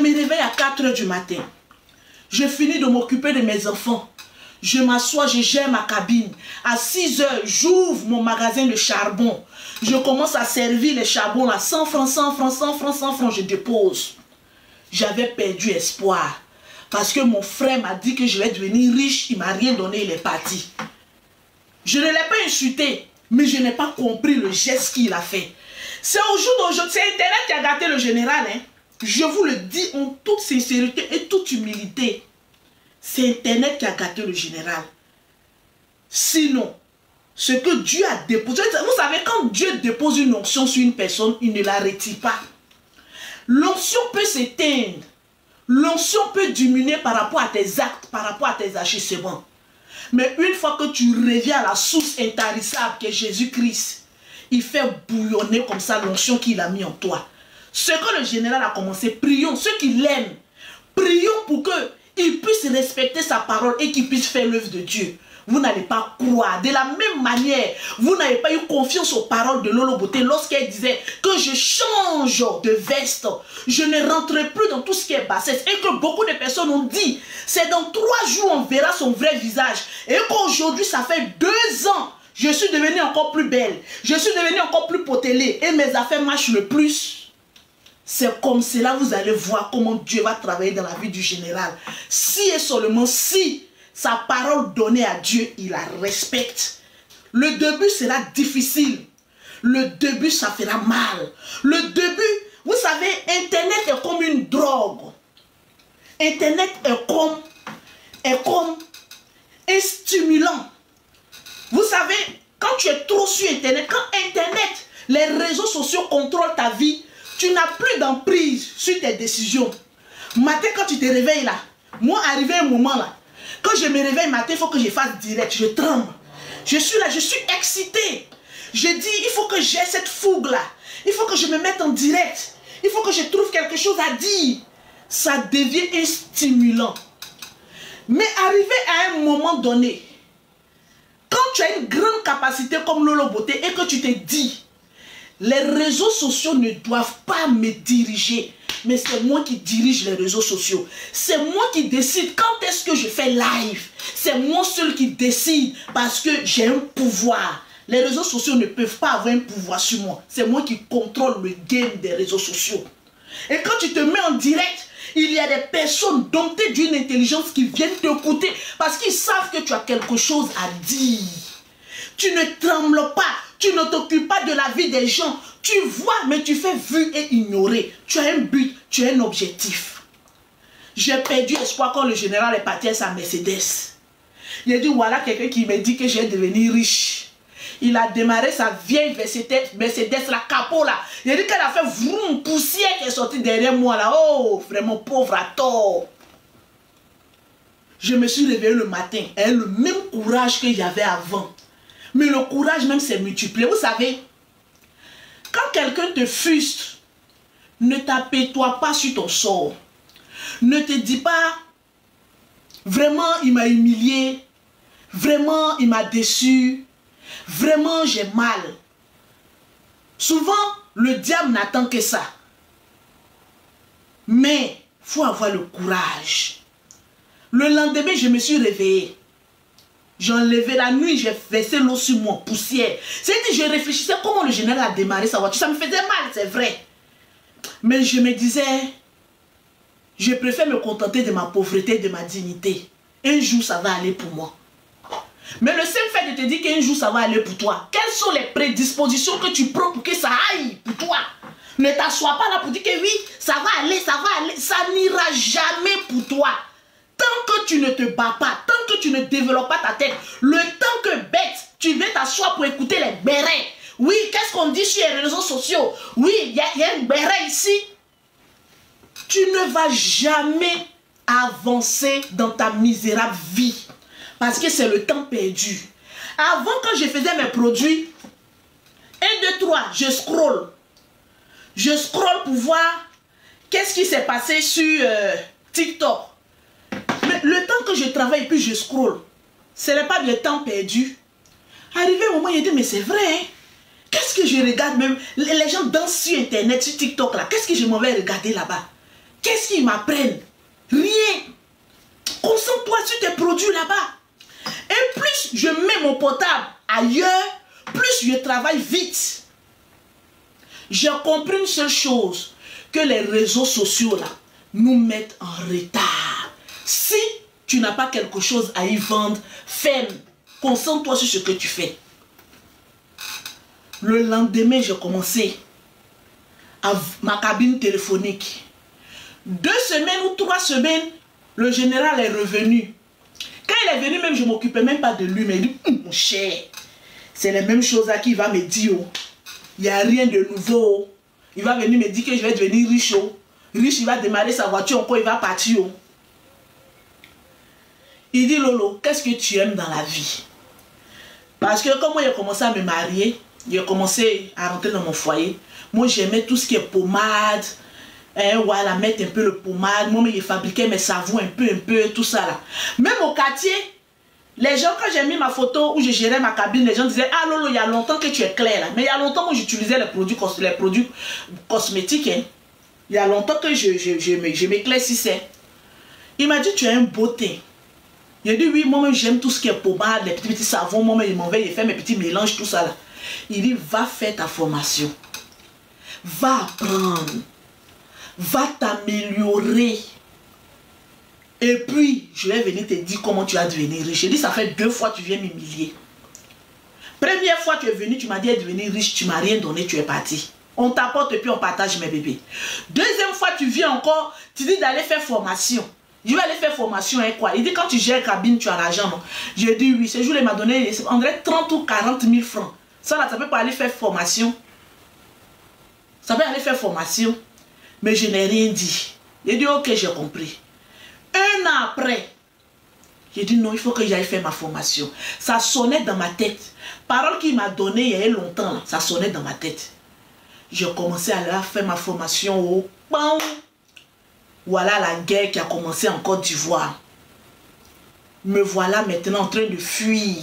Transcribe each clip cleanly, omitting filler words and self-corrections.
me réveille à 4 h du matin. Je finis de m'occuper de mes enfants. Je m'assois, je gère ma cabine. À 6 h, j'ouvre mon magasin de charbon. Je commence à servir les charbons là. 100 francs, 100 francs, 100 francs, 100 francs, je dépose. J'avais perdu espoir. Parce que mon frère m'a dit que je vais devenir riche. Il ne m'a rien donné, il est parti. Je ne l'ai pas insulté. Mais je n'ai pas compris le geste qu'il a fait. C'est au jour d'aujourd'hui, c'est Internet qui a gâté le général. Hein. Je vous le dis en toute sincérité et toute humilité. C'est Internet qui a gâté le général. Sinon, ce que Dieu a déposé, vous savez, quand Dieu dépose une onction sur une personne, il ne la retire pas. L'onction peut s'éteindre. L'onction peut diminuer par rapport à tes actes, par rapport à tes agissements. Mais une fois que tu reviens à la source intarissable qui est Jésus-Christ, il fait bouillonner comme ça l'onction qu'il a mis en toi. Ce que le général a commencé, prions, ceux qui l'aiment, prions pour qu'il puisse respecter sa parole et qu'il puisse faire l'œuvre de Dieu. Vous n'allez pas croire. De la même manière, vous n'avez pas eu confiance aux paroles de Lolo Beauté lorsqu'elle disait que je change de veste. Je ne rentrerai plus dans tout ce qui est bassesse. Et que beaucoup de personnes ont dit, c'est dans 3 jours on verra son vrai visage. Et qu'aujourd'hui, ça fait 2 ans, je suis devenue encore plus belle. Je suis devenue encore plus potelée. Et mes affaires marchent le plus. C'est comme cela, vous allez voir comment Dieu va travailler dans la vie du général. Si et seulement si sa parole donnée à Dieu, il la respecte. Le début sera difficile. Le début, ça fera mal. Le début, vous savez, Internet est comme une drogue. Internet est comme un stimulant. Vous savez, quand tu es trop sur Internet, quand Internet, les réseaux sociaux contrôlent ta vie, tu n'as plus d'emprise sur tes décisions. Matin, quand tu te réveilles là, moi, arrivé un moment là, quand je me réveille matin, il faut que je fasse direct. Je tremble. Je suis là, je suis excité. Je dis, il faut que j'ai cette fougue-là. Il faut que je me mette en direct. Il faut que je trouve quelque chose à dire. Ça devient un stimulant. Mais arrivé à un moment donné, quand tu as une grande capacité comme Lolo Beauté et que tu te dis, les réseaux sociaux ne doivent pas me diriger. Mais c'est moi qui dirige les réseaux sociaux. C'est moi qui décide quand est-ce que je fais live. C'est moi seul qui décide parce que j'ai un pouvoir. Les réseaux sociaux ne peuvent pas avoir un pouvoir sur moi. C'est moi qui contrôle le game des réseaux sociaux. Et quand tu te mets en direct, il y a des personnes dotées d'une intelligence qui viennent t'écouter parce qu'ils savent que tu as quelque chose à dire. Tu ne trembles pas. Tu ne t'occupes pas de la vie des gens. Tu vois, mais tu fais vu et ignorer. Tu as un but, tu as un objectif. J'ai perdu espoir quand le général est parti à sa Mercedes. Il a dit, voilà quelqu'un qui me dit que je vais devenir riche. Il a démarré sa vieille Mercedes, la capot là. Il a dit qu'elle a fait vroom, poussière qui est sortie derrière moi là. Oh, vraiment pauvre à tort. Je me suis réveillé le matin avec le même courage qu'il y avait avant. Mais le courage même s'est multiplié. Vous savez, quand quelqu'un te frustre, ne t'apitoie pas sur ton sort. Ne te dis pas, vraiment il m'a humilié, vraiment il m'a déçu, vraiment j'ai mal. Souvent, le diable n'attend que ça. Mais il faut avoir le courage. Le lendemain, je me suis réveillée. J'ai enlevé la nuit, j'ai versé l'eau sur moi, poussière. C'est-à-dire, je réfléchissais comment le général a démarré sa voiture. Ça me faisait mal, c'est vrai. Mais je me disais, je préfère me contenter de ma pauvreté, de ma dignité. Un jour, ça va aller pour moi. Mais le seul fait de te dire qu'un jour, ça va aller pour toi, quelles sont les prédispositions que tu prends pour que ça aille pour toi? Ne t'assois pas là pour dire que oui, ça va aller, ça n'ira jamais pour toi. Tant que tu ne te bats pas, tant que tu ne développes pas ta tête, le temps que bête, tu veux t'asseoir pour écouter les bérets. Oui, qu'est-ce qu'on dit sur les réseaux sociaux? Oui, il y a un béret ici. Tu ne vas jamais avancer dans ta misérable vie. Parce que c'est le temps perdu. Avant, quand je faisais mes produits, 1, 2, 3, je scroll. Je scroll pour voir qu'est-ce qui s'est passé sur TikTok. Mais le temps que je travaille et puis je scroll, ce n'est pas le temps perdu. Arrivé au moment, il dit, mais c'est vrai, hein? Qu'est-ce que je regarde même? Les gens dansent sur Internet, sur TikTok, là. Qu'est-ce que je m'en vais regarder là-bas? Qu'est-ce qu'ils m'apprennent? Rien. Concentre-toi sur tes produits là-bas. Et plus je mets mon portable ailleurs, plus je travaille vite. J'ai compris une seule chose, que les réseaux sociaux là nous mettent en retard. Si tu n'as pas quelque chose à y vendre, ferme. Concentre-toi sur ce que tu fais. Le lendemain, j'ai commencé à ma cabine téléphonique. 2 semaines ou 3 semaines, le général est revenu. Quand il est venu, même je ne m'occupais même pas de lui, mais il dit, mon cher, c'est la même chose à qui il va me dire. Oh. Il n'y a rien de nouveau. Oh. Il va venir me dire que je vais devenir riche. Oh. Riche, il va démarrer sa voiture encore, il va partir. Oh. Il dit, Lolo, qu'est-ce que tu aimes dans la vie? Parce que quand moi j'ai commencé à me marier, j'ai commencé à rentrer dans mon foyer. Moi j'aimais tout ce qui est pommade. Voilà, mettre un peu le pommade. Moi je fabriquais mes savons un peu, tout ça là. Même au quartier, les gens, quand j'ai mis ma photo où je gérais ma cabine, les gens disaient, ah Lolo, il y a longtemps que tu es clair là. Mais il y a longtemps moi j'utilisais les produits cosmétiques. Hein. Il y a longtemps que je m'éclaircissais. Il m'a dit, tu as un beau teint. J'ai dit, oui, moi-même, j'aime tout ce qui est pommade, les petits savons. Moi-même, il m'en va, il fait mes petits mélanges, tout ça là. Il dit, va faire ta formation. Va apprendre. Va t'améliorer. Et puis, je vais venir te dire comment tu vas devenir riche. J'ai dit, ça fait 2 fois que tu viens m'humilier. Première fois que tu es venu, tu m'as dit de devenir riche, tu m'as rien donné, tu es parti. On t'apporte et puis on partage mes bébés. Deuxième fois, tu viens encore, tu dis d'aller faire formation. Je vais aller faire formation et quoi? Il dit, quand tu gères cabine, tu as l'argent, non? J'ai dit oui. Ce jour, il m'a donné, on dirait 30 ou 40 000 francs. Ça, là, ça peut pas aller faire formation. Ça peut aller faire formation. Mais je n'ai rien dit. J'ai dit, ok, j'ai compris. 1 an après, j'ai dit, non, il faut que j'aille faire ma formation. Ça sonnait dans ma tête. Parole qu'il m'a donnée il y a longtemps, là, ça sonnait dans ma tête. J'ai commencé à aller faire ma formation au PAN. Voilà la guerre qui a commencé en Côte d'Ivoire. Me voilà maintenant en train de fuir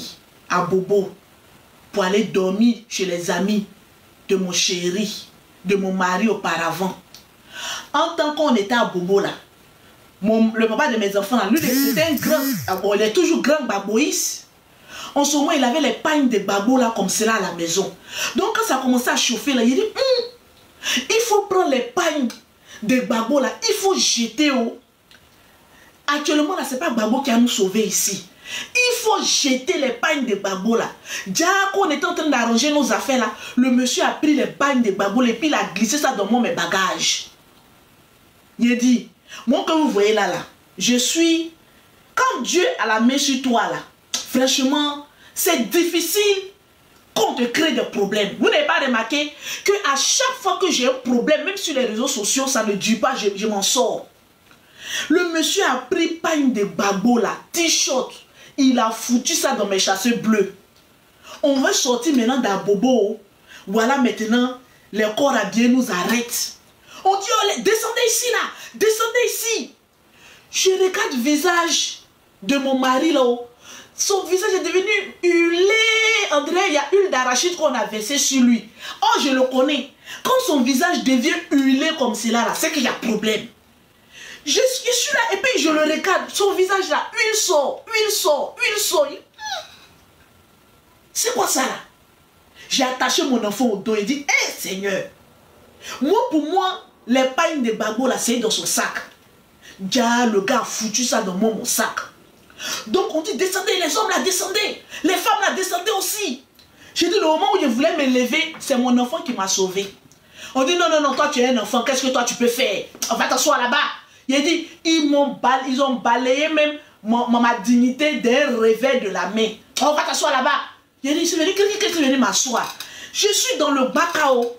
à Bobo pour aller dormir chez les amis de mon chéri, de mon mari auparavant. En tant qu'on était à Bobo là, le papa de mes enfants là, lui c'était un grand, il est toujours grand baboïs. En ce moment il avait les pagnes de babo là comme cela à la maison. Donc quand ça a commencé à chauffer là, il dit, il faut prendre les pagnes de Gbagbo là, il faut jeter au. Actuellement là, c'est pas Gbagbo qui a nous sauvé ici. Il faut jeter les pagnes de Gbagbo là. Déjà qu'on était en train d'arranger nos affaires là, le monsieur a pris les pagnes de Gbagbo et puis il a glissé ça dans mes bagages. Il a dit, moi que vous voyez là, je suis, quand Dieu a la main sur toi là, franchement, c'est difficile qu'on te crée des problèmes. Vous n'avez pas remarqué que à chaque fois que j'ai un problème, même sur les réseaux sociaux, ça ne dure pas, je m'en sors. Le monsieur a pris pagne de Gbagbo là, t-shirt, il a foutu ça dans mes chasseurs bleus. On veut sortir maintenant d'Abobo. Voilà maintenant, les corps à bien nous arrêtent. On dit, oh, descendez ici là, descendez ici. Je regarde le visage de mon mari là-haut. Son visage est devenu hulé. André, il y a huile d'arachide qu'on a versé sur lui. Oh, je le connais. Quand son visage devient huilé comme cela, là, c'est qu'il y a problème. Je suis là et puis je le regarde. Son visage là, huile sort, huile sort, huile sort. C'est quoi ça là? J'ai attaché mon enfant au dos et dit, hé Seigneur, moi pour moi, les pagnes de Gbagbo là, c'est dans son sac. Déjà, le gars a foutu ça dans mon sac. Donc on dit descendez, les hommes là descendez, les femmes là descendez aussi. J'ai dit le moment où je voulais me lever, c'est mon enfant qui m'a sauvé. On dit non, non, non, toi tu es un enfant, qu'est-ce que toi tu peux faire? On va t'asseoir là-bas. Il a dit, ils ont balayé même ma dignité d'un réveil de la main. On va t'asseoir là-bas. Il a dit, qu'est-ce que tu veux m'asseoir? Je suis dans le bacao.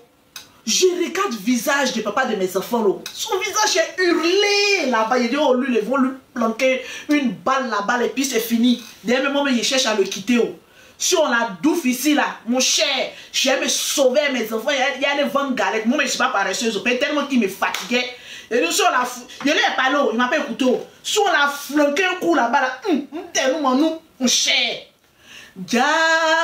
Je regarde le visage du papa de mes enfants. Là. Son visage est hurlé là-bas. Il dit, oh, lui, ils vont lui planquer une balle là-bas et puis c'est fini. Derrière moment, il cherche à le quitter. Oh. Si on la douffe ici, là, mon cher, je vais me sauver mes enfants. Il y a des ventes galettes. Moi, je ne suis pas paresseuse. Tellement qu'il me fatiguait. Et nous, si on la il n'est pas là, il m'a pas écouté. Si on l'a flanqué un coup là-bas, là, mon cher. Déjà,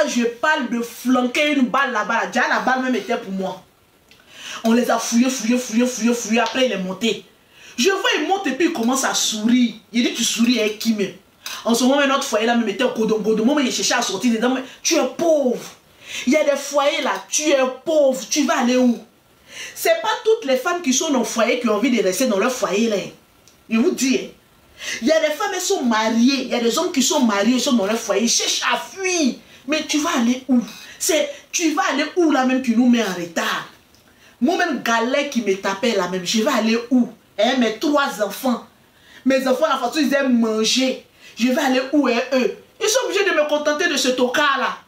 je parle de flanquer une balle là-bas. Déjà, la balle même était pour moi. On les a fouillés. Après, il est monté. Je vois, il monte et puis il commence à sourire. Il dit, tu souris avec qui même? En ce moment, notre foyer là me mettait au godon. Moi, il cherchait à sortir dedans. Mais tu es pauvre. Il y a des foyers là, tu es pauvre. Tu vas aller où? C'est pas toutes les femmes qui sont dans le foyer qui ont envie de rester dans leur foyer là. Je vous dis, hein. Il y a des femmes, elles sont mariées. Il y a des hommes qui sont mariés, ils sont dans leur foyer. Ils cherchent à fuir. Mais tu vas aller où? Tu vas aller où là même qui nous met en retard? Moi-même, Galet qui me tapait là même, je vais aller où? Hein, mes 3 enfants. Mes enfants, la façon ils aiment manger. Je vais aller où hein, eux? Ils sont obligés de me contenter de ce tocard là.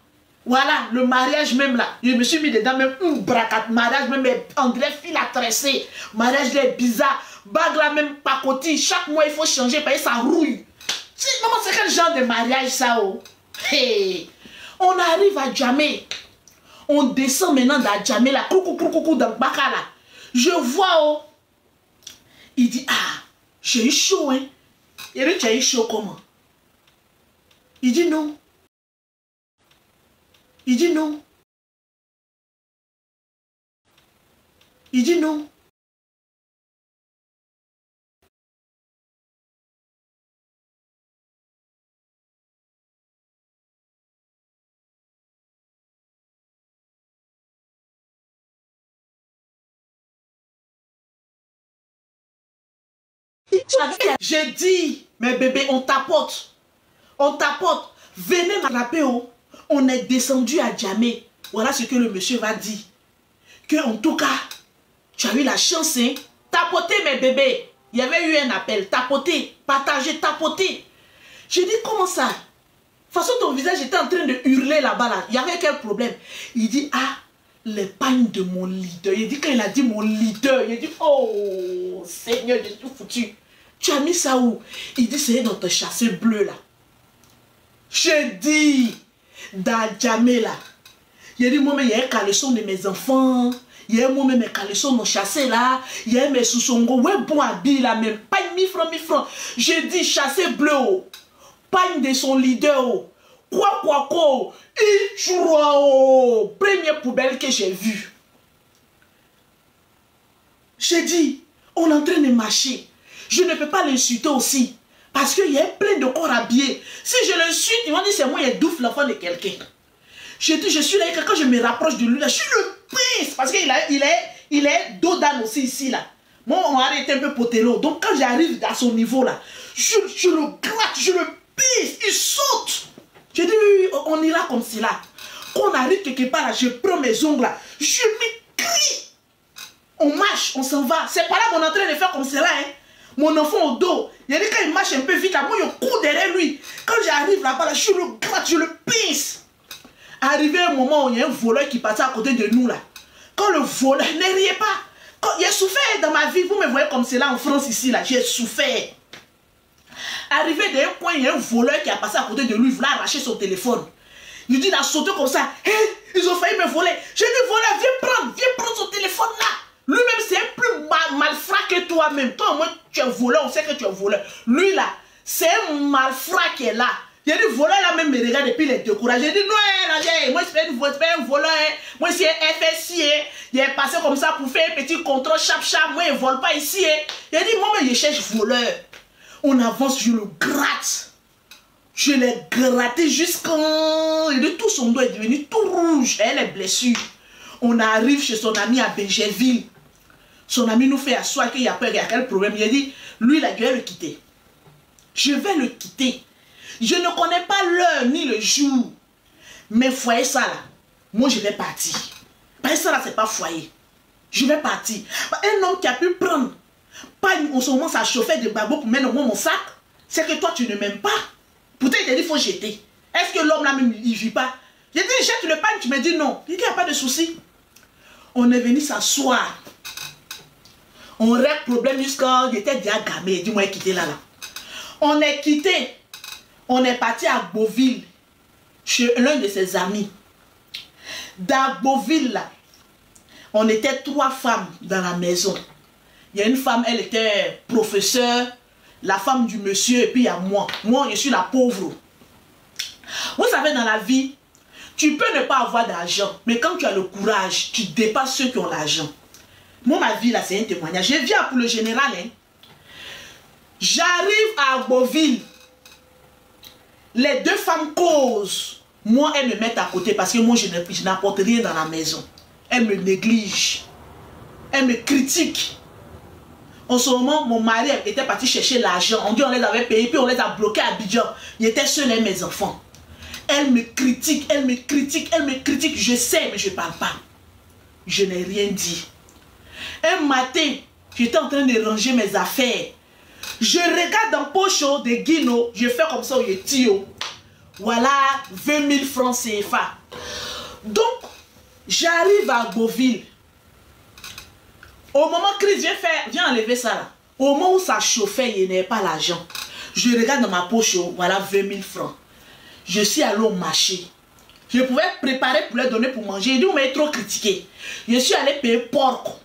Voilà, le mariage même là. Je me suis mis dedans même bracate. Mariage même, André fil à tresser. Mariage là bizarre. Bague là même pacotille. Chaque mois il faut changer parce que ça rouille. Maman, c'est quel genre de mariage ça? Oh? Hey. On arrive à Djamé. On descend maintenant dans Djamé là. Coucou dans Baka là. Je vois oh. Il dit ah, j'ai eu chaud hein. Il dit tu as eu chaud comment? Il dit non. Il dit non. Il dit non. J'ai dit, mes bébés, on tapote. On tapote. Venez m'attraper. Oh. On est descendu à Djamé. Voilà ce que le monsieur va dire. Que en tout cas, tu as eu la chance. Hein? Tapoter mes bébés. Il y avait eu un appel. Tapoter, partager, tapoter. J'ai dit, comment ça? De toute façon, ton visage était en train de hurler là-bas. Là. Il y avait quel problème? Il dit, ah, les pagnes de mon leader. Il dit, quand il a dit mon leader, il a dit, oh, Seigneur, j'ai tout foutu. Tu as mis ça où? Il dit, c'est dans ton chassé bleu là. J'ai dit, dans Djamé là. Il a dit, moi-même, il y a un caleçon de mes enfants. Il y a moi-même mes caleçons non chassés là. Il y a mes sous-songos. Ouais, bon habit là même. Pagne 1000 francs. J'ai dit, chassé bleu. Oh. Pagne de son leader. Oh. Quoi. Oh. Première poubelle que j'ai vue. J'ai dit, on est en train de marcher. Je ne peux pas l'insulter aussi. Parce qu'il y a plein de corps habillés. Si je l'insulte, ils vont dire c'est moi, il douffe l'enfant de quelqu'un. Je dis, je suis là, quand je me rapproche de lui, là, je suis le prince. Parce qu'il est dos d'âne aussi ici, là. Moi, on a été un peu potello. Donc, quand j'arrive à son niveau, là, je le gratte, je le pisse, il saute. Je dis, oui, on ira comme cela. Quand on arrive quelque part, là, je prends mes ongles, là, je me crie. On marche, on s'en va. C'est pas là qu'on est en train de faire comme cela, hein. Mon enfant au dos, il a dit quand il marche un peu vite, là, moi je cours derrière lui. Quand j'arrive là-bas, là, je le gratte, je le pisse. Arrivé un moment où il y a un voleur qui passait à côté de nous là. Quand le voleur, ne riez pas. Quand j'ai souffert dans ma vie, vous me voyez comme c'est là en France ici là, j'ai souffert. Arrivé d'un coin, il y a un voleur qui a passé à côté de lui, il voulait arracher son téléphone. Il dit, il a sauté comme ça. Hey, ils ont failli me voler. J'ai dit, voleur, viens prendre son téléphone là. Lui-même, c'est un plus malfrat que toi-même. Toi, au moins, tu es voleur, on sait que tu es voleur. Lui, là, c'est un malfrat qui est là. Il a dit, voleur, là, même me regarde et puis il est découragé. J'ai dit, non, là, moi, c'est un voleur. Moi, c'est un FSI. Il est passé comme ça pour faire un petit contrôle, chap. Moi, il ne vole pas ici. Il a dit, moi, je cherche voleur. On avance, je le gratte. Je l'ai gratté jusqu'en... Et de tout son dos est devenu tout rouge. Elle est blessure. On arrive chez son ami à Benjerville. Son ami nous fait asseoir qu'il y a peur, il y a quel problème. Il a dit, lui, là, je vais le quitter. Je vais le quitter. Je ne connais pas l'heure ni le jour. Mais foyer ça là, moi je vais partir. Parce que ça là, c'est pas foyer. Je vais partir. Un homme qui a pu prendre, pas en ce moment ça chauffait de babo pour mettre dans mon sac, c'est que toi tu ne m'aimes pas. Pourtant il t'a dit il faut jeter. Est-ce que l'homme là même il vit pas? J'ai dit jette le pain, tu me dis non. Il dit il n'y a pas de souci. On est venu s'asseoir. On règle problème jusqu'à... Il était déjà gamé. Dis-moi, quitter là. On est quitté. On est parti à Beauville. Chez l'un de ses amis. Dans Beauville, là, on était 3 femmes dans la maison. Il y a une femme, elle était professeure. La femme du monsieur, et puis il y a moi. Moi, je suis la pauvre. Vous savez, dans la vie, tu peux ne pas avoir d'argent. Mais quand tu as le courage, tu dépasses ceux qui ont l'argent. Moi, ma vie, là, c'est un témoignage. Je viens pour le général, hein. J'arrive à Beauville. Les deux femmes causent. Moi, elles me mettent à côté parce que moi, je n'apporte rien dans la maison. Elles me négligent. Elles me critiquent. En ce moment, mon mari était parti chercher l'argent. On dit on les avait payés, puis on les a bloqués à Abidjan. Il était seul et mes enfants. Elles me critiquent, elles me critiquent, elles me critiquent. Je sais, mais je ne parle pas. Je n'ai rien dit. Un matin, j'étais en train de ranger mes affaires. Je regarde dans poche de Guino, je fais comme ça, je tire. Voilà, 20 000 francs CFA. Donc, j'arrive à Beauville. Au moment où Chris viens enlever ça là. Au moment où ça chauffait, il n'y avait pas l'argent. Je regarde dans ma poche, voilà 20 000 francs. Je suis allé au marché. Je pouvais préparer pour leur donner pour manger. Il dit, on m'a trop critiqué. Je suis allé payer porc.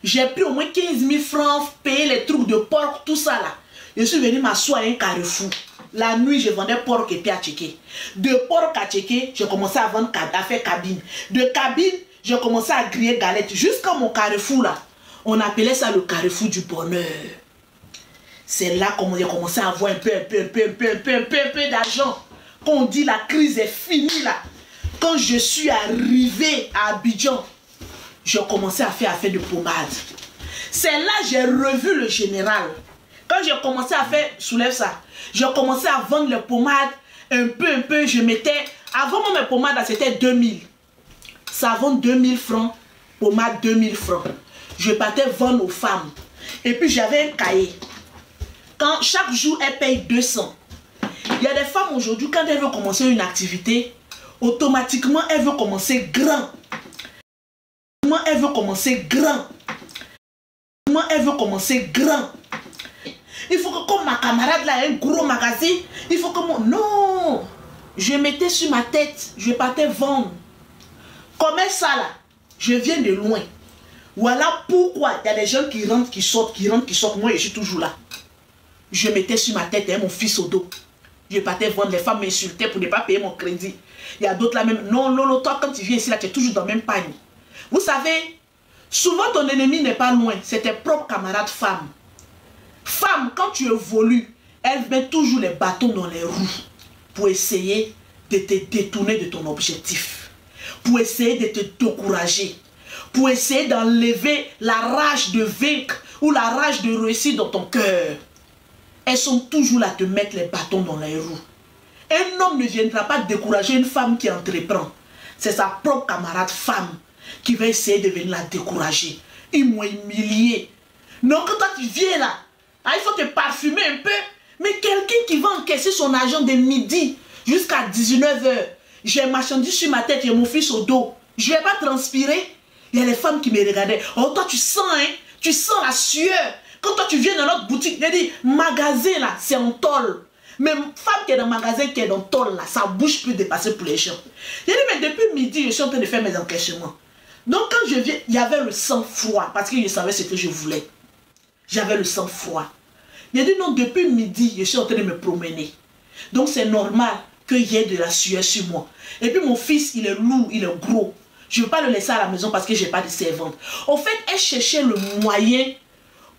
J'ai pris au moins 15 000 francs, payer les trucs de porc, tout ça là. Je suis venu m'asseoir à un carrefour. La nuit, je vendais porc et puis à checker. De porc à checker, j'ai commencé à vendre, à faire cabine. De cabine, j'ai commencé à griller galettes. Jusqu'à mon carrefour là, on appelait ça le carrefour du bonheur. C'est là qu'on a commencé à avoir un peu d'argent. Quand on dit la crise est finie là. Quand je suis arrivé à Abidjan, j'ai commencé à faire affaire de pommade. C'est là que j'ai revu le général. Quand j'ai commencé à faire, soulève ça, j'ai commencé à vendre les pommades un peu, je mettais, avant moi mes pommades c'était 2000. Savon 2000 francs, pommade 2000 francs. Je partais vendre aux femmes. Et puis j'avais un cahier. Quand chaque jour elles payent 200. Il y a des femmes aujourd'hui, quand elles veulent commencer une activité, automatiquement elles veulent commencer grand. Elle veut commencer grand. Elle veut commencer grand. Il faut que comme ma camarade là a un gros magasin, il faut que moi... Non. Je mettais sur ma tête, je partais vendre. Comme ça là, je viens de loin. Voilà pourquoi il y a des gens qui rentrent, qui sortent, qui rentrent, qui sortent. Moi je suis toujours là. Je mettais sur ma tête mon fils au dos. Je partais vendre, les femmes m'insultaient pour ne pas payer mon crédit. Il y a d'autres là même. Non, Lolo, toi quand tu viens ici là, tu es toujours dans le même panier. Vous savez, souvent ton ennemi n'est pas loin, c'est tes propres camarades femmes. Femme, quand tu évolues, elle met toujours les bâtons dans les roues pour essayer de te détourner de ton objectif, pour essayer de te décourager, pour essayer d'enlever la rage de vaincre ou la rage de réussir dans ton cœur. Elles sont toujours là à te mettre les bâtons dans les roues. Un homme ne viendra pas décourager une femme qui entreprend. C'est sa propre camarade femme qui va essayer de venir la décourager. Ils m'ont humilié. Non, quand toi tu viens là, il faut te parfumer un peu. Mais quelqu'un qui va encaisser son argent de midi jusqu'à 19 h, j'ai un marchandise sur ma tête et mon fils au dos. Je ne vais pas transpirer. Il y a les femmes qui me regardaient. Oh, toi tu sens, hein? Tu sens la sueur. Quand toi tu viens dans notre boutique, je dis, magasin là, c'est en tôle. Mais femme qui est dans le magasin, qui est dans le tôle là, sa bouche peut dépasser pour les gens. J'ai dit, mais depuis midi, je suis en train de faire mes encaissements. Donc quand je viens, il y avait le sang-froid parce que je savais ce que je voulais. J'avais le sang-froid. Il a dit non, depuis midi, je suis en train de me promener. Donc c'est normal qu'il y ait de la sueur sur moi. Et puis mon fils, il est lourd, il est gros. Je ne veux pas le laisser à la maison parce que je n'ai pas de servante. En fait, elle cherchait le moyen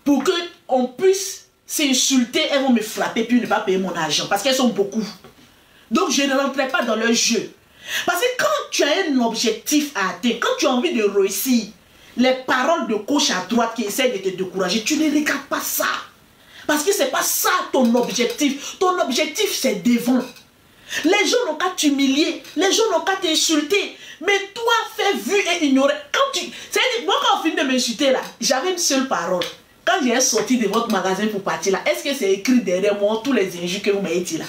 pour qu'on puisse s'insulter. Elles vont me frapper puis ne pas payer mon argent parce qu'elles sont beaucoup. Donc je ne rentrais pas dans leur jeu. Parce que quand tu as un objectif à atteindre, quand tu as envie de réussir, les paroles de gauche à droite qui essaient de te décourager, tu ne regardes pas ça. Parce que ce n'est pas ça ton objectif. Ton objectif, c'est devant. Les gens n'ont qu'à t'humilier. Les gens n'ont qu'à t'insulter. Mais toi, fais vu et ignorer. Moi, quand on finit de m'insulter là, j'avais une seule parole. Quand j'ai sorti de votre magasin pour partir là, est-ce que c'est écrit derrière moi tous les injures que vous m'avez dit là?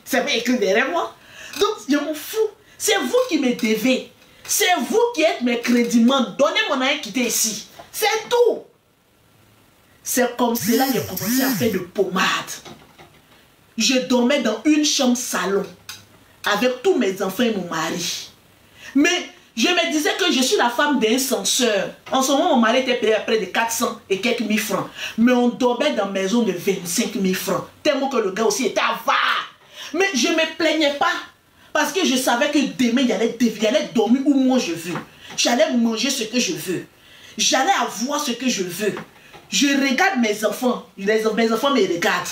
C'est pas écrit derrière moi. Donc, je m'en fous. C'est vous qui me devez. C'est vous qui êtes mes crédiments. Donnez mon argent quitter ici. C'est tout. C'est comme cela que j'ai commencé à faire de pommade. Je dormais dans une chambre salon avec tous mes enfants et mon mari. Mais je me disais que je suis la femme d'un censeur. En ce moment, mon mari était payé à près de 400 et quelques mille francs. Mais on dormait dans une maison de 25 000 francs. Tellement que le gars aussi était avare. Mais je ne me plaignais pas. Parce que je savais que demain, il allait dormir où moi je veux. J'allais manger ce que je veux. J'allais avoir ce que je veux. Je regarde mes enfants. Mes enfants me regardent.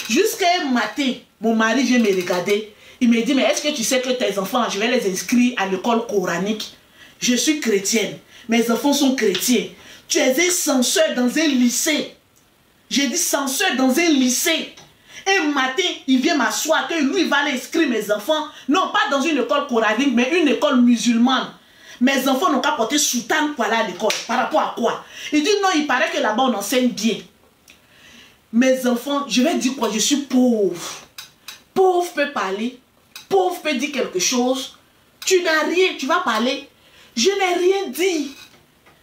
Jusqu'à un matin, mon mari vient me regarder. Il me dit, mais est-ce que tu sais que tes enfants, je vais les inscrire à l'école coranique? Je suis chrétienne. Mes enfants sont chrétiens. Tu es un censeur dans un lycée. J'ai dit censeur dans un lycée. Un matin, il vient m'asseoir que lui, il va aller inscrire mes enfants. Non, pas dans une école coranique, mais une école musulmane. Mes enfants n'ont qu'à porter soutane pour aller à l'école. Par rapport à quoi? Il dit non, il paraît que là-bas on enseigne bien. Mes enfants, je vais dire quoi? Je suis pauvre. Pauvre peut parler. Pauvre peut dire quelque chose. Tu n'as rien, tu vas parler. Je n'ai rien dit.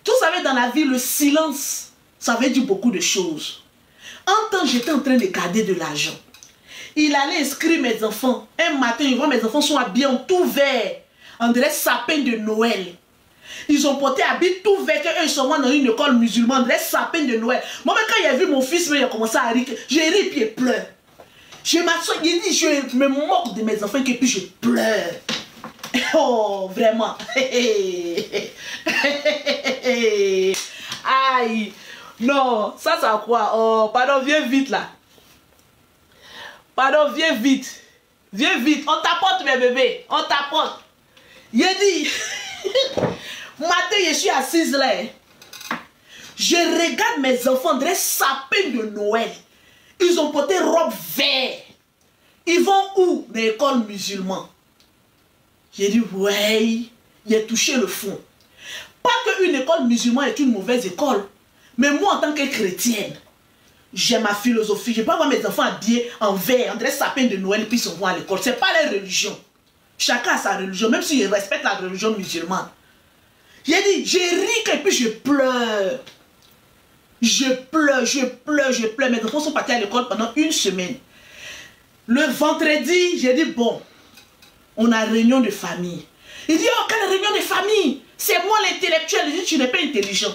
Vous savez, dans la vie, le silence, ça veut dire beaucoup de choses. Un temps, j'étais en train de garder de l'argent. Il allait inscrire mes enfants. Un matin, il voit mes enfants sont habillés en tout vert. On dirait sapin de Noël. Ils ont porté habits tout vert. Eux, ils sont dans une école musulmane. On dirait sapin de Noël. Moi, quand il a vu mon fils, il a commencé à rire. J'ai ri puis il pleure. Je m'assois, il dit, je me moque de mes enfants et puis je pleure. Oh, vraiment. Aïe. Non, ça c'est quoi? Oh, pardon, viens vite là. Pardon, viens vite. Viens vite. On t'apporte mes bébés. On t'apporte. Il dit, matin, je suis assise là. Je regarde mes enfants des sapins de Noël. Ils ont porté robe verte. Ils vont où? Dans l'école musulmane. J'ai dit, ouais, il a touché le fond. Pas qu'une école musulmane est une mauvaise école. Mais moi, en tant que chrétienne, j'ai ma philosophie. Je ne peux pas voir mes enfants habillés en vert, en des sapins de Noël, puis ils vont à l'école. Ce n'est pas leur religion. Chacun a sa religion, même s'il respecte la religion musulmane. J'ai dit, j'ai ri et puis je pleure. Je pleure, je pleure, je pleure. Mes enfants sont partis à l'école pendant une semaine. Le vendredi, j'ai dit, bon, on a réunion de famille. Il dit, oh, quelle réunion de famille? C'est moi l'intellectuel. Il dit, tu n'es pas intelligent.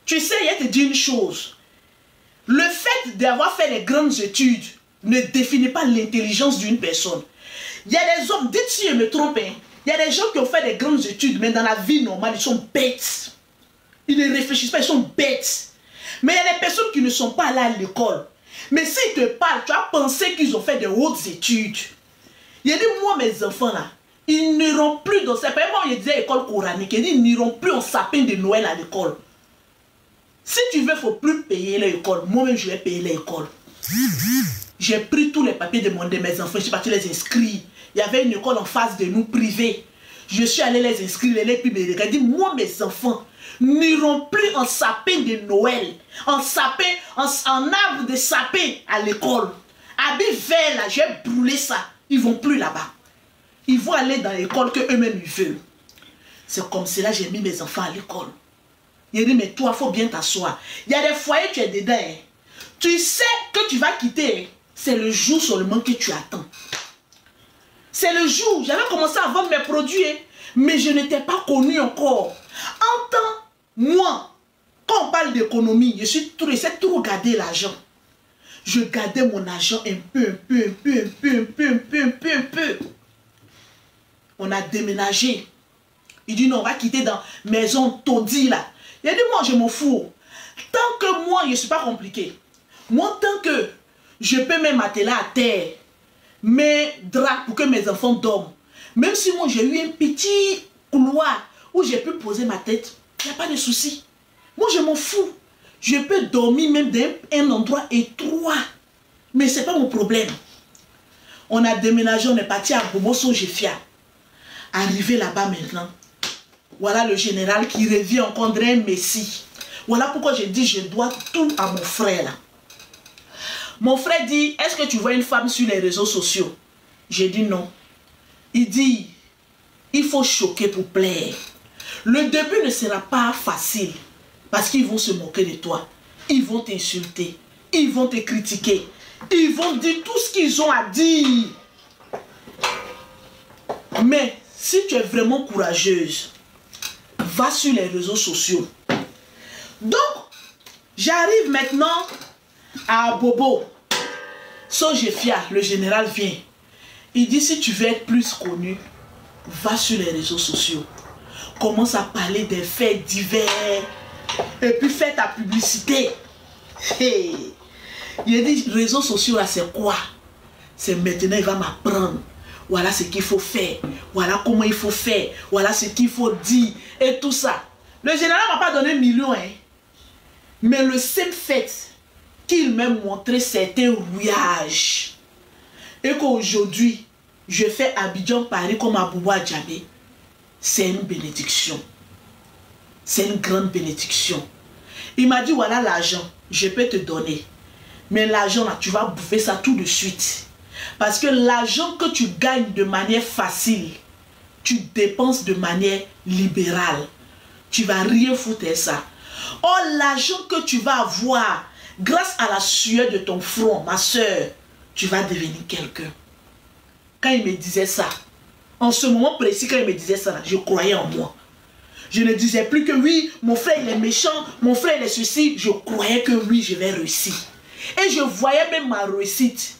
Tu sais, il y a te dire une chose. Le fait d'avoir fait des grandes études ne définit pas l'intelligence d'une personne. Il y a des hommes, dites si je me trompe, hein, il y a des gens qui ont fait des grandes études, mais dans la vie normale, ils sont bêtes. Ils ne réfléchissent pas, ils sont bêtes. Mais il y a des personnes qui ne sont pas là à l'école. Mais s'ils te parlent, tu as pensé qu'ils ont fait de hautes études. Il a dit, moi, mes enfants là, ils n'iront plus dans cette... Moi, je disais école coranique, il dit, ils n'iront plus en sapin de Noël à l'école. Si tu veux, il ne faut plus payer l'école. Moi-même, je vais payer l'école. J'ai pris tous les papiers de mes enfants, je suis parti les inscrire. Il y avait une école en face de nous, privée. Je suis allé les inscrire, les puis me regarder. Moi, mes enfants n'iront plus en sapin de Noël, en sapin, en arbre de sapin à l'école. Habit vert là, j'ai brûlé ça. Ils ne vont plus là-bas. Ils vont aller dans l'école que eux-mêmes ils veulent. C'est comme cela que j'ai mis mes enfants à l'école. Il dit, mais toi, il faut bien t'asseoir. Il y a des foyers, tu es dedans. Hein. Tu sais que tu vas quitter. Hein. C'est le jour seulement que tu attends. C'est le jour. J'avais commencé à vendre mes produits, hein, mais je n'étais pas connu encore. En temps, moi, quand on parle d'économie, je suis tout, j'essaie de tout regarder l'argent. Je gardais mon argent un peu. On a déménagé. Il dit non, on va quitter dans maison taudie là. Il a dit moi je m'en fous. Tant que moi je ne suis pas compliqué. Moi tant que je peux même atteler à terre mes draps pour que mes enfants dorment. Même si moi j'ai eu un petit couloir où j'ai pu poser ma tête, il n'y a pas de souci. Moi je m'en fous. Je peux dormir même dans un endroit étroit. Mais ce n'est pas mon problème. On a déménagé, on est parti à Boboso Jefia. Arrivé là-bas maintenant. Voilà le général qui revient encore un messie. Voilà pourquoi je dis je dois tout à mon frère là. Mon frère dit, est-ce que tu vois une femme sur les réseaux sociaux? J'ai dit non. Il dit, il faut choquer pour plaire. Le début ne sera pas facile. Parce qu'ils vont se moquer de toi. Ils vont t'insulter. Ils vont te critiquer. Ils vont dire tout ce qu'ils ont à dire. Mais si tu es vraiment courageuse, va sur les réseaux sociaux. Donc, j'arrive maintenant à Bobo. Sojefia, le général vient. Il dit, si tu veux être plus connu, va sur les réseaux sociaux. Commence à parler des faits divers. Et puis fais ta publicité. Hey. Il a dit, réseaux sociaux là, c'est quoi? C'est maintenant, il va m'apprendre. Voilà ce qu'il faut faire. Voilà comment il faut faire. Voilà ce qu'il faut dire. Et tout ça. Le général ne m'a pas donné millions. Hein. Mais le seul fait qu'il m'a montré certains rouillages. Et qu'aujourd'hui, je fais Abidjan-Paris comme Abouba Djabé. C'est une bénédiction. C'est une grande bénédiction. Il m'a dit, voilà l'argent. Je peux te donner. Mais l'argent là, tu vas bouffer ça tout de suite. Parce que l'argent que tu gagnes de manière facile, tu dépenses de manière libérale. Tu vas rien foutre de ça. Or, l'argent que tu vas avoir, grâce à la sueur de ton front, ma soeur, tu vas devenir quelqu'un. Quand il me disait ça, en ce moment précis, quand il me disait ça, là, je croyais en moi. Je ne disais plus que oui, mon frère il est méchant, mon frère il est ceci. Je croyais que oui, je vais réussir. Et je voyais même ma réussite.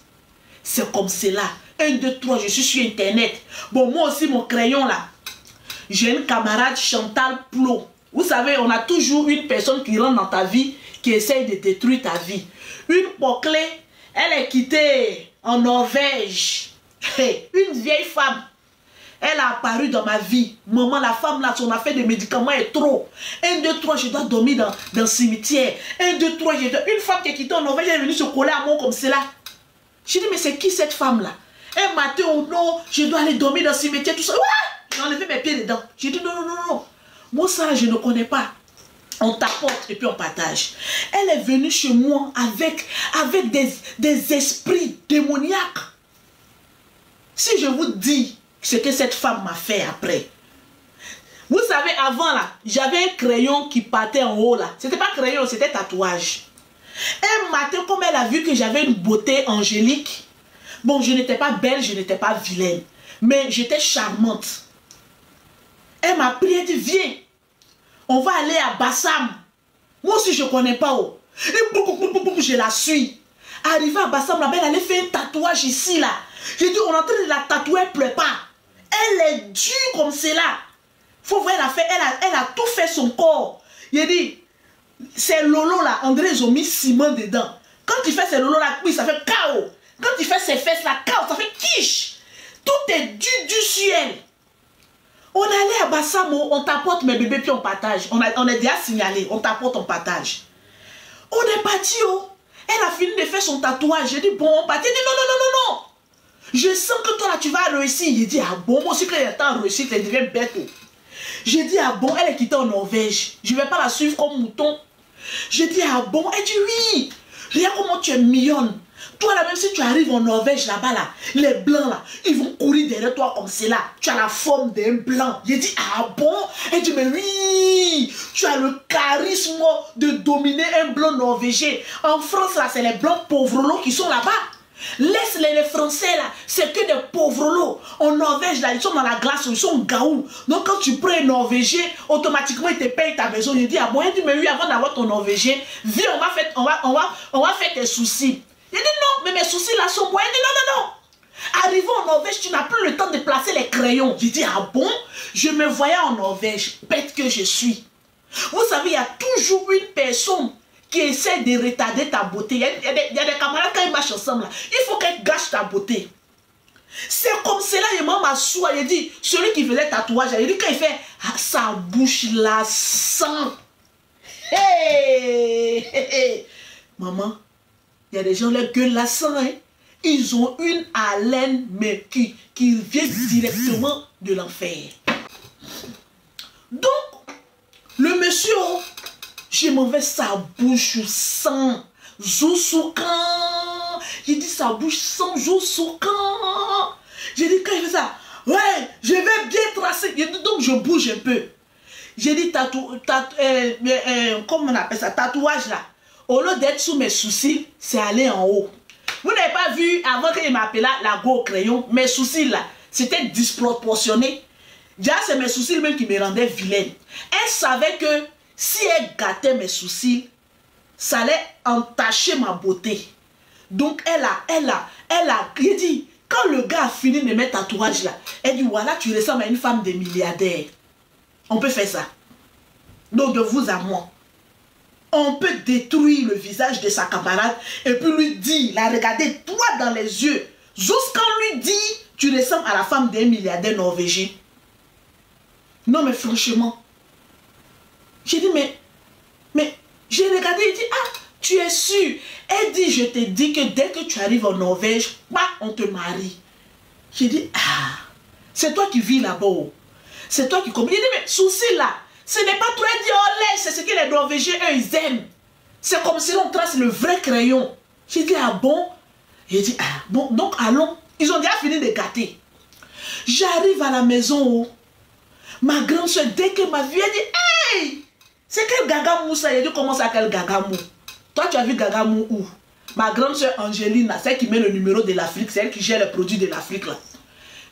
C'est comme cela. 1, 2, 3, je suis sur Internet. Bon, moi aussi, mon crayon là. J'ai une camarade, Chantal Plot. Vous savez, on a toujours une personne qui rentre dans ta vie, qui essaye de détruire ta vie. Une poclée, elle est quittée en Norvège. Une vieille femme. Elle a apparu dans ma vie. Maman, la femme là, son affaire de médicaments est trop. 1, 2, 3, je dois dormir dans le cimetière. 1, 2, 3, je dois... Une femme qui est quittée en Norvège, elle est venue se coller à moi comme cela. J'ai dit, mais c'est qui cette femme-là? Un matin ou non, je dois aller dormir dans le cimetière, tout ça. Ouais! J'ai enlevé mes pieds dedans. J'ai dit, non, non, non, non. Moi, ça, je ne connais pas. On t'apporte et puis on partage. Elle est venue chez moi avec des esprits démoniaques. Si je vous dis ce que cette femme m'a fait après. Vous savez, avant là, j'avais un crayon qui partait en haut là. C'était pas crayon, c'était tatouage. Un matin, comme elle a vu que j'avais une beauté angélique, bon, je n'étais pas belle, je n'étais pas vilaine, mais j'étais charmante. Elle m'a pris, elle dit, viens, on va aller à Bassam. Moi aussi, je ne connais pas où. Et je la suis. Arrivée à Bassam, là-bas, elle allait faire un tatouage ici, là. J'ai dit, on est en train de la tatouer, elle ne pleure pas. Elle est dure comme cela. Faut voir, elle a tout fait son corps. Il dit, c'est Lolo là, André, ils ont mis ciment dedans. Quand tu fais ces Lolo là, oui, ça fait chaos. Quand tu fais ces fesses là, chaos, ça fait quiche. Tout est du ciel. On allait à Bassam, on t'apporte mes bébés puis on partage. On est déjà signalé, on t'apporte, on partage. On est parti, oh. Elle a fini de faire son tatouage. J'ai dit, bon, on partit. Elle dit, non, non, non, non, non. Je sens que toi là, tu vas réussir. J'ai dit, ah bon, moi aussi, quand il y a temps de réussir, elle devient bête. Oh. J'ai dit, ah bon, elle est quittée en Norvège. Je ne vais pas la suivre comme mouton. J'ai dit, ah bon, elle dit, oui. Regarde comment tu es mignonne. Toi là, même si tu arrives en Norvège là-bas, là, les blancs là, ils vont courir derrière toi comme cela. Tu as la forme d'un blanc. J'ai dit, ah bon? Elle dit, mais oui, tu as le charisme de dominer un blanc norvégien. En France là, c'est les blancs pauvres qui sont là-bas. Laisse les Français là, c'est que des pauvres lots. En Norvège là, ils sont dans la glace, ils sont gaou. Donc quand tu prends un Norvégien, automatiquement il te paye ta maison. Je dis, ah bon, il dit, mais oui, avant d'avoir ton Norvégien, viens, on va faire tes soucis. Il dit, non, mais mes soucis là sont moi. Il dit, non, non, non. Arrivé en Norvège, tu n'as plus le temps de placer les crayons. Je dis, ah bon? Je me voyais en Norvège, bête que je suis. Vous savez, il y a toujours une personne qui essaie de retarder ta beauté. Il y a des camarades, quand ils marchent ensemble, là, il faut qu'elle gâche ta beauté. C'est comme cela, il m'assoit, il dit, celui qui faisait tatouage, il dit, quand il fait, ah, sa bouche là sent. Hey, hey, hey. Maman, il y a des gens, leur gueule la sent, hein. Ils ont une haleine, mais qui vient directement de l'enfer. Donc, le monsieur, je m'en vais, sa bouche sent Zousoukan. J'ai dit sa bouche sent Zousoukan. J'ai dit quand il fait ça, ouais, je vais bien tracer. Donc je bouge un peu. J'ai dit comment on appelle ça, tatouage là. Au lieu d'être sous mes sourcils, c'est aller en haut. Vous n'avez pas vu avant qu'il m'appelait la go au crayon, mes sourcils là, c'était disproportionné. Déjà c'est mes sourcils même qui me rendaient vilaine. Elle savait que si elle gâtait mes sourcils, ça allait entacher ma beauté. Donc elle a dit, quand le gars a fini de mettre tatouage là, elle dit voilà, tu ressembles à une femme de milliardaire. On peut faire ça. Donc de vous à moi. On peut détruire le visage de sa camarade et puis lui dire, la regarder droit dans les yeux, jusqu'à lui dire, tu ressembles à la femme d'un milliardaire norvégien. Non mais franchement, j'ai dit, mais j'ai regardé et dit, ah, tu es sûr? Elle dit, je te dis que dès que tu arrives en Norvège, bah, on te marie. J'ai dit, ah, c'est toi qui vis là-bas. C'est toi qui comprends. J'ai dit, mais souci là, ce n'est pas toi. Elle dit, oh là, c'est ce que les Norvégiens, eux, ils aiment. C'est comme si on trace le vrai crayon. J'ai dit, ah bon? J'ai dit, ah bon, donc allons. Ils ont déjà fini de gâter. J'arrive à la maison, ma grande soeur, dès qu'elle m'a vu, elle dit, hey! C'est quel gagamou ça? Il dit, comment ça, quel gagamou? Toi, tu as vu gagamou où? Ma grande soeur Angéline, celle qui met le numéro de l'Afrique, c'est elle qui gère les produits de l'Afrique là.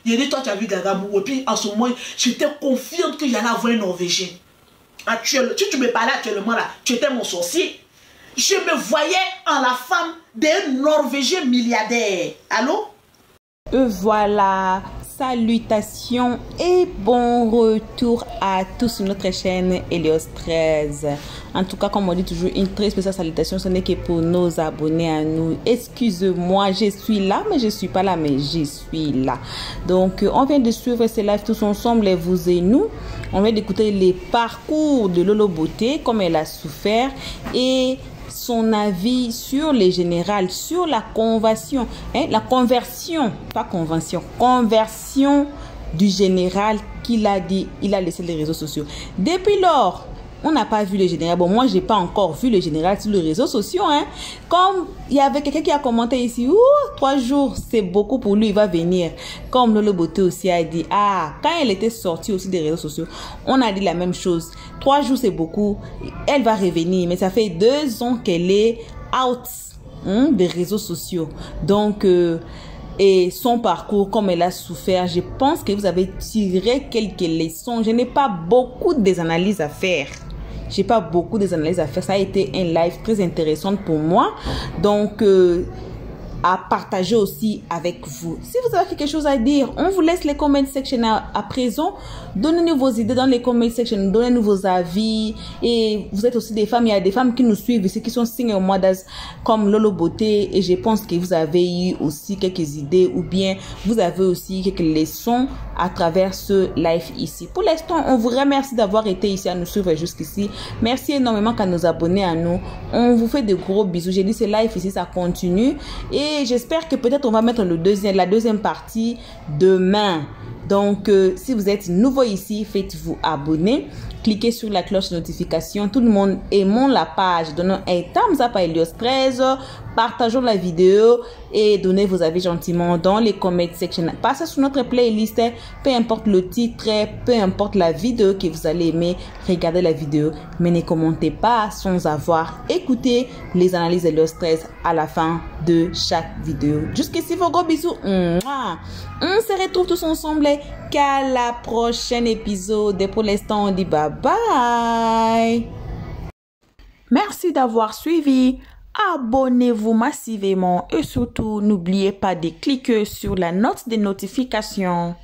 Il dit, toi, tu as vu gagamou. Et puis, en ce moment, j'étais confiante que j'allais avoir un Norvégien. Actuellement, si tu me parlais actuellement là, tu étais mon sorcier. Je me voyais en la femme d'un Norvégien milliardaire. Allô? Voilà. Salutations et bon retour à tous sur notre chaîne Helios 13. En tout cas, comme on dit toujours, une très spéciale salutation, ce n'est que pour nos abonnés à nous. Excusez-moi, je suis là, mais je ne suis pas là, mais je suis là. Donc, on vient de suivre ces lives tous ensemble, vous et nous. On vient d'écouter les parcours de Lolo Beauté, comme elle a souffert, et son avis sur les générales, sur la conversion, la conversion, pas convention, conversion du général qu'il a dit, il a laissé les réseaux sociaux. Depuis lors, on n'a pas vu le général. Bon, moi, j'ai pas encore vu le général sur les réseaux sociaux. Comme il y avait quelqu'un qui a commenté ici, 3 jours, c'est beaucoup pour lui, il va venir. Comme Lolo Beauté aussi a dit, ah, quand elle était sortie aussi des réseaux sociaux, on a dit la même chose. 3 jours, c'est beaucoup. Elle va revenir, mais ça fait 2 ans qu'elle est out des réseaux sociaux. Donc, et son parcours, comme elle a souffert, je pense que vous avez tiré quelques leçons. Je n'ai pas beaucoup d'analyses à faire. J'ai pas beaucoup d'analyses à faire. Ça a été un live très intéressant pour moi. Donc, à partager aussi avec vous. Si vous avez quelque chose à dire, on vous laisse les comment section à présent. Donnez-nous vos idées dans les comment section, donnez-nous vos avis. Et vous êtes aussi des femmes, il y a des femmes qui nous suivent ici, qui sont single mothers comme Lolo Beauté. Et je pense que vous avez eu aussi quelques idées ou bien vous avez aussi quelques leçons à travers ce live ici. Pour l'instant, on vous remercie d'avoir été ici à nous suivre jusqu'ici. Merci énormément à nos abonnés à nous. On vous fait de gros bisous. J'ai dit ce live ici, ça continue. Et j'espère que peut-être on va mettre la deuxième partie demain. Donc, si vous êtes nouveau ici, faites-vous abonner. Cliquez sur la cloche de notification. Tout le monde aimons la page. Donnons un thumbs up à Helios 13. Partageons la vidéo et donnez vos avis gentiment dans les comment section. Passez sur notre playlist. Peu importe le titre, peu importe la vidéo que vous allez aimer, regardez la vidéo. Mais ne commentez pas sans avoir écouté les analyses Helios 13 à la fin de chaque vidéo. Jusqu'ici, vos gros bisous. On se retrouve tous ensemble qu'à la prochaine épisode. Et pour l'instant, on dit bye bye. Merci d'avoir suivi. Abonnez-vous massivement et surtout, n'oubliez pas de cliquer sur la note de notification.